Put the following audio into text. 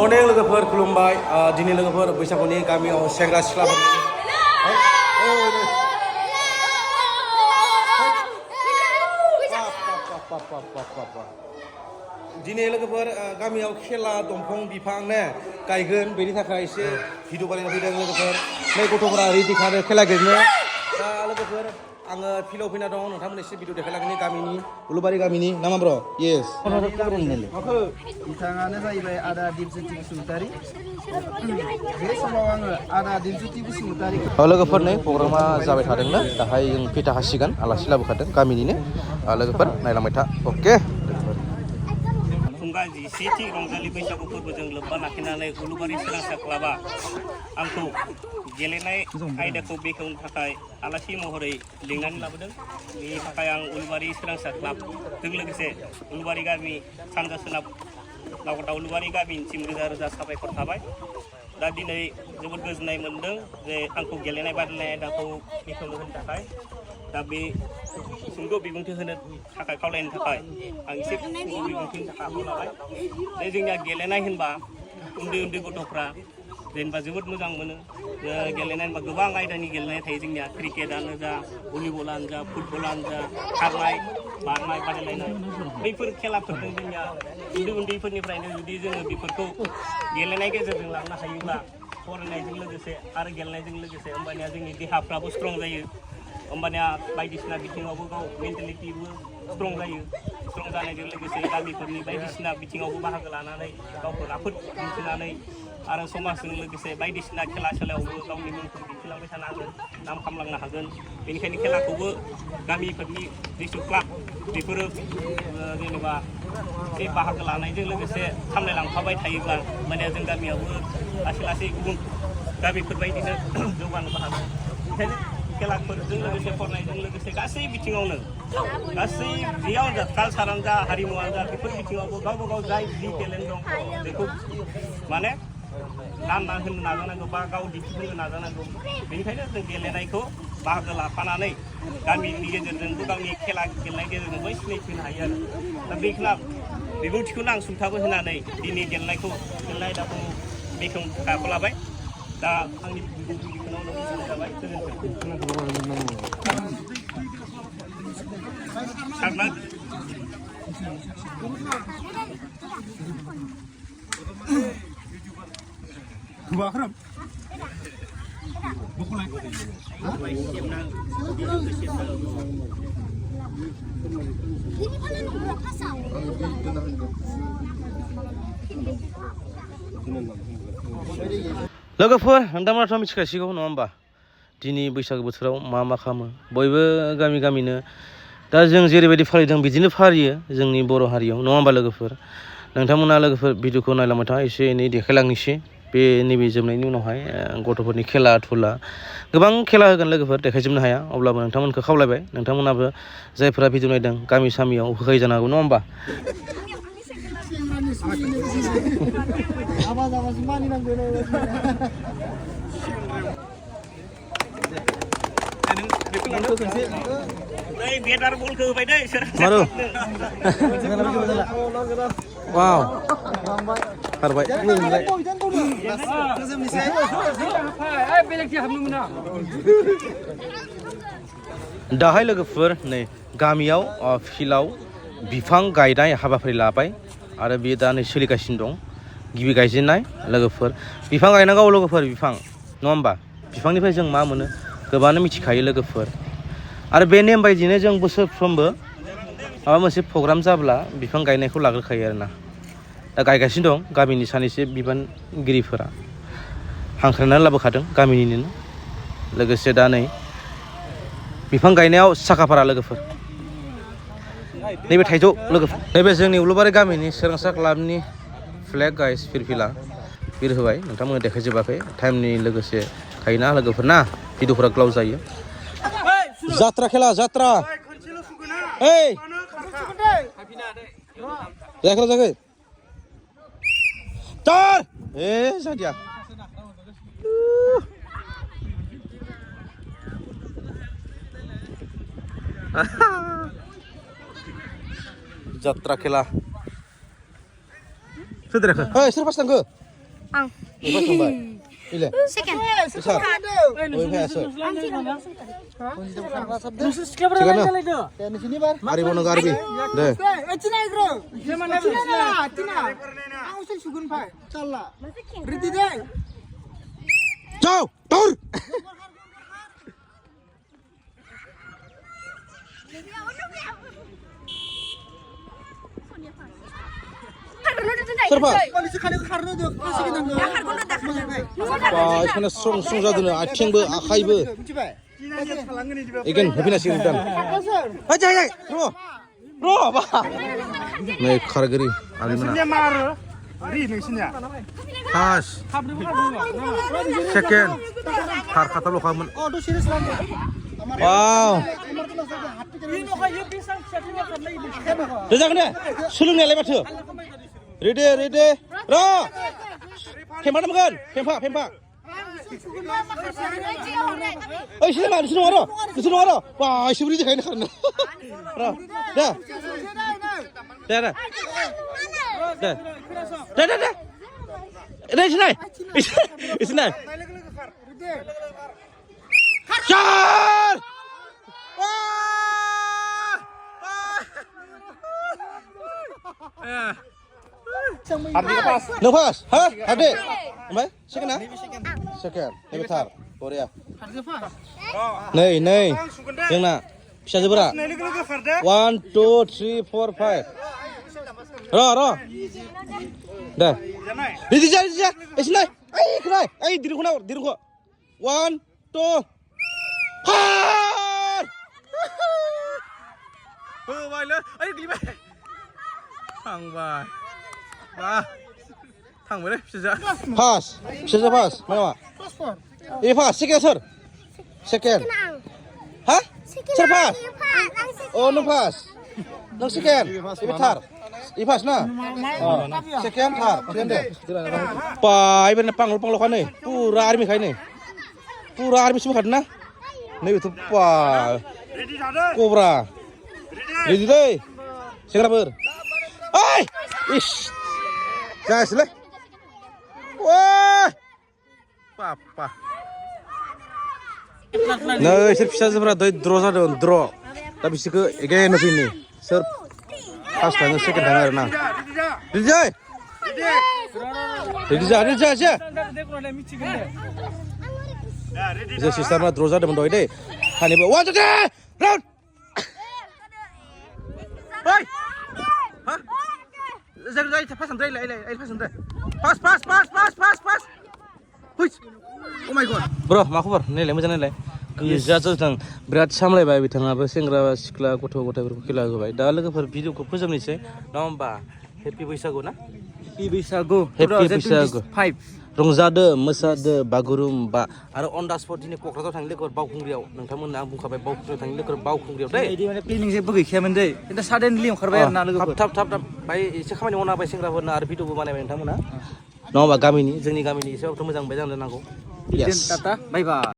अनेक लोगोफोर खुलुमबाय दिनै लोगोफोर बैसागुनि गामियाव सेंग्रा सिख्लाफोर दिनै लोगोफोर गामियाव खेला दंफां बिफां ने गायगोन बेनि थाखाय एसे भिडिअ बानायना फैदों लोगोफोर नै गथ'फोरा रेडि खानो खेला गेलेनो दा लोगोफोर आङो फिल्डआव फैना दं नोंथांमोन एसे भिडिअ देखायलांनि गामिनि उलुबारि गामिनि नामा ब्र येस बिथाङानो जाहैबाय आदा दिपज्योति बसुमतारी बे समाव आङो आदा दिपज्योति बसुमतारी लोगोफोर नै प्रग्रामा जाबाय थादोंनो दाहाय जों फैथा हासिगोन आलासि लाबोखादों गामिनिनो लोगोफोर नायलांबाय था अके फुंगा 11थि रंजालि बैसागु फोरबोजों लोब्बा लाखिनानै उलुबारि सोरांसा क्लाबा आंखौ गेलेनाय आयदाखौ बेखेवनो थाखाय आलासि महरै लिंनानै लाबोदों। बेनि थाखाय आं उलुबारि सोरांसा क्लाबजों लोगोसे उलुबारि गामि सानजा सोनाब नावगथा उलुबारि गामिनिसिम रोजा रोजा साबायखर थाबाय। दा दिनै जोबोद गोजोननाय मोन्दों जे आंखौ गेलेनाय बादायलायनाय आयदाखौ बेखेवनो होनो थाखाय दा बे सुंद' बिबुंथि होनो थाखाय खावलायनो थाखाय आं एसे सुंद' बिबुंथिनि थाखाय आखायाव लाबाय। जोंनिया गेलेनाय होनबा उन्दै उन्दै गथ'फ्रा जेनेबा जोबोद मोजां मोनो गेलेनाय होनबा गोबां आयदानि गेलेनाय थायो जोंनिया क्रिकेटानो जा भलिबलानो जा फुटबलानो जा खारनाय बारनाय बादायलायनाय बैफोर खेलाफोरजों जोंनिया उन्दै उन्दैफोरनिफ्रायनो जुदि जोङो बेफोरखौ गेलेनाय गेजेरजों लांनो हायोब्ला फरायनायजों लोगोसे आरो गेलेनायजों लोगोसे होमबानिया जोंनि देहाफ्राबो स्ट्रं जायो। होमबानिया बायदिसिना बिथिङावबो गाव मेन्टेलिटिबो स्ट्रं जायो। स्ट्रं जानायजों लोगोसे गामिफोरनि बायदिसिना बिथिङावबो बाहागो लानानै गावखौ राफोद दिन्थिनानै आरो समाजजों लोगोसे बायदिसिना खेला सेलायावबो गावनि मुंखौ दिन्थिलांबाय थानो हागोन नाम खालामलांनो हागोन। बेनिखायनो खेलाखौबो गामिफोरनि जिथु क्लाब बेफोरो जेनेबा एसे बाहागो लानायजों लोगोसे सामलायलांफाबाय थायोब्ला माने जों गामियावबो लासै लासै गुबुन गामिफोरबायदिनो जौगानोबो हागोन। ओंखायनो खेलाफोरजों लोगोसे फरायनायजों लोगोसे गासै बिथिङावनो गासै जेयावनो जा कालसारानो जा हारिमुवानो जा बेफोर बिथिङावबो गावबा गाव जाय जि टेलेन्ट दं बेखौ माने दानना होनो नाजानांगौ बा गाव दिन्थिफुंनो नाजानांगौ। बेनिखायनो जों गेलेनायखौ बाहागो लाफानानै गामिनि गेजेरजोंबो गावनि खेला गेलेनाय गेजेरजोंबो सिनायथिनो हायो आरो दा बेखिना बिबुंथिखौनो आं सुंथाबो होनानै दिनै गेलेनाय आयदाखौ बेखेवनो थाखाय आखायाव लाबाय। दा आंनि बिबुंथिखौनो जाबाय लोगोफोर नोंथांमोनाथ' मिथिखासिगौ नङा होमबा दिनै बैसागो बोथोराव मा खालामो बयबो गामिनो दा जों जेरैबायदि फालिदों बिदिनो फालियो जोंनि बर' हारियाव नङा होमबा लोगोफोर नोंथांमोना लोगोफोर भिडिअखौ नायलांबाय था एसे एनै देखायलांनोसै बे नैबे जोबनायनि उनावहाय गथ'फोरनि खेला धुला गोबां खेला होगोन लोगोफोर देखायजोबनो हाया अब्लाबो नोंथांमोनखौ खावलायबाय नोंथांमोनाबो जायफोरा भिडिअ नायदों गामि सामियाव होखायो जानो हागौ नङा होमबा बेटार बलखौ होबाय दै मारो वाव खारबाय दाहाय लोगोफोर नै गामियाव फिल्डआव बिफां गायनाय हाबाफारि लाबाय आरो बेयो दा नै सोलिगासिनो दं गिबि गायजेननाय लोगोफोर बिफां गायनांगौ लोगोफोर बिफां नङा होमबा बिफांनिफ्राय जों मा मोनो गोबाङानो मिथिखायो लोगोफोर आरो बे नेम बायदिनो जों बोसोरफ्रोमबो माबा मोनसे प्रग्राम जाब्ला बिफां गायनायखौ लाग्रोखायो आरोना दा गायगासिनो दं गामिनि सानैसो बिबानगिरिफोरा हांख्रायनानै लाबोखादों गामिनिनो लोगोसे दा नै बिफां गायनायाव साखाफारा लोगोफोर नैबे थाइजौ लोगोफोर नैबे जोंनि उलुबारि गामिनि सोरांसा क्लाबनि फ्लेग गाइस फिरफिला बिर होबाय नोंथांमोना देखायजोबाखै टाइमनि लोगोसे थायोना लोगोफोर ना भिडिअफोरा गोलाव जायो जात्रा खेला जात्रा ओइ जायाखै तार ए जादिया जात्रा खेला सोर देराखै ओइ सोर फास थांखो आं Lepas sampai. Ile. second Besar. Oh, ini asal. Nusuk sekarang Sekarang. di sini bar. Ari bono garbi. Deh. Cina igro. Cina. Ang usul sugun pai. Chala. Ready deh. Jauh, tur. Serba. Polisi karena dia kasih kita nggak. Wah, ini song jadunya, acengbe, akaibe. Ikan, tapi nasi udang. Aja, bro, apa? Naik kargeri, ali mana? Has. Second. Har kata lo kamu. Oh, tuh serius lagi. Wow. Reza kena, sulung ni lepas tu. Ready, ro. Kemana makan? Pempa. Oh, sini mana? Di sini mana? Wah, seberi je kayaknya kan. Ro, dah. Dah, sini. Jar! Lepas, ha? Ada? Apa? Second, Second. Ini betul. Korea. Nih. Yang nak? Bisa jebra? 1, 2, 3, 4, 5. Ro. Dah. Dija. Sini. Kenai. Diri ko. 1, 2. Har! Vai lên. Đi về. Thằng vai. Ba. Thằng với đấy, pass. Pass. Mana? Pass. Second. Hah? Pass. Oh, no pass. No second. Ibatar. Pass na. Oh, second thar. Pai bên pang lo kan ni. Pura army khai ni. Pura army semua kan na. Ni itu pa. Cobra. Ready deh. Segera ber. Ai! Ish. Gas lah. Wah. Papa. Nah, sir bisa seberapa draw. Tapi sih ke again sini. Sir. Pas tanya second hanger na. Ready aja. Bisa sistem na draw ada mendoi deh. Hani bawa tu deh. Round. Hoi. Hah? Jangan pass Andre. Pass. Hui. Oh my god. Bro, मा खबर? नैलाय मोजां नायलाय. गोजाजों बिराद सामलायबाय बिथाङाबो सेंग्रा सिख्ला गथ' गथायफोरखौ खेला होबाय. दा लोगोफोर भिडिअखौ फोजोबनोसै. नङा होमबा? हेपि बैसागु ना? हेपि बैसागु. रंजादो, मोसादो, बागुरुम्बा आरो अन दा स्पट दिनै क'क्राझाराव थांनो लोगोफोर बावखुंग्रियाव नोंथांमोननो आं बुंखाबाय बावखुंग्रियाव थांनो लोगोफोर बावखुंग्रियाव दै बिदि माने प्लेनिं जेबो गैखायामोन दै खिन्थु साडेनलि ओंखारबाय आरो ना लोगोफोर थाब बाय एसे खामानि मावना होबाय सेंग्राफोरनो आरो भिडिअबो बानायबाय नोंथांमोना नङा होमबा जोंनि गामिनि एसेबाबोथ' मोजां मोनबाय जानो नांगौ टाटा बाय बाय